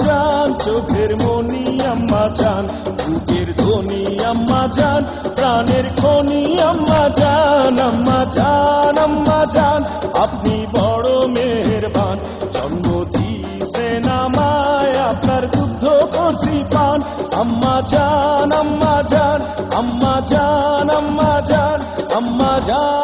জান, চোখের মনি আম্মা জান, বুকের ধ্বনি আম্মা জান, প্রাণের খনি আম্মা জান, আম্মা জান, আম্মা জান, আপনি বড় মেহেরবান। জন্ম দিয়েছেন আমায়, আপনার দুগ্ধ করছি পান। আম্মা জান, আম্মা জান, আম্মা জান, আম্মা জান, আম্মা জান।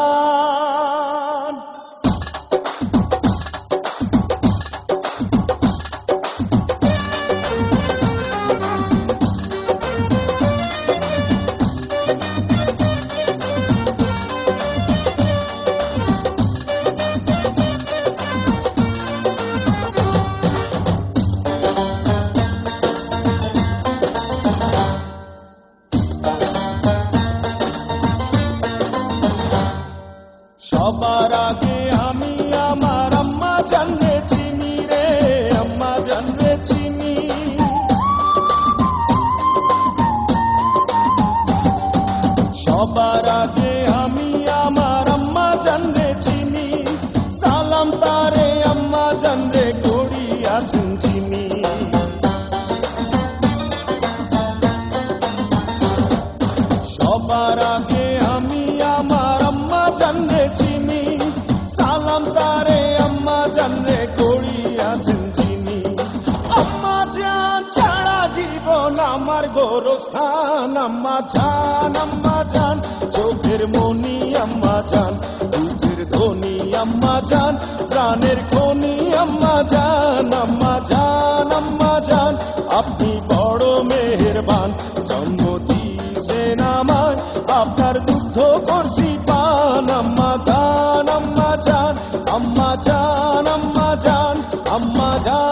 সবার আগে আমি আমার আম্মা জানরে চিনি রে, আম্মা জানরে চিনি। সবার আগে আমি আমার আম্মা জানরে চিনি, সালাম তারে আম্মা জানরে করিয়াছেন চিনি। সবার আগে আমি আমার আম্মা জানরে চিনি, সালাম তারে আম্মা জানরে করিয়াছেন চিনি। আম্মা জান ছাড়া জীবন আমার গোরস্থান। আম্মা জান, আম্মা জান, চোখের মনি আম্মা জান, বুকের ধ্বনি আম্মা জান, প্রাণের খনি আম্মা জান, আম্মা জান, আম্মা জান, আপনি বড় মেহেরবান। জন্ম দিয়েছেন আমায়, আপনার দুগ্ধ করছি পান। আম্মা জান, আম্মা জান, আম্মা জান, আম্মা জান, আম্মা জান।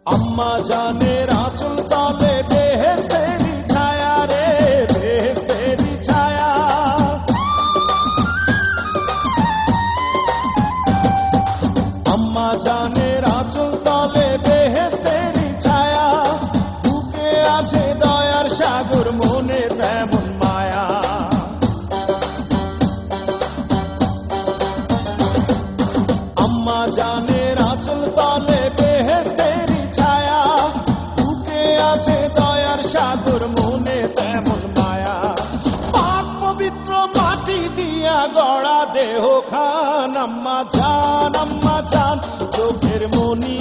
আম্মা জানের আঁচল তলে বেহেশতেরি ছায়া রে, বেহেশতেরি ছায়া। আম্মা জানের আঁচল তলে বেহেশতেরি ছায়া, বুকে আছে দয়ার সাগর, মনে তেমন মায়া। আম্মা জানের আঁচল তলে বেহেশতেরি ছায়া, বুকে আছে দয়ার সাগর, মনে তেমন মায়া। পাক পবিত্র মাটি দিয়া গড়া দেহ খান। আম্মা জান, আম্মা জান, চোখের মনি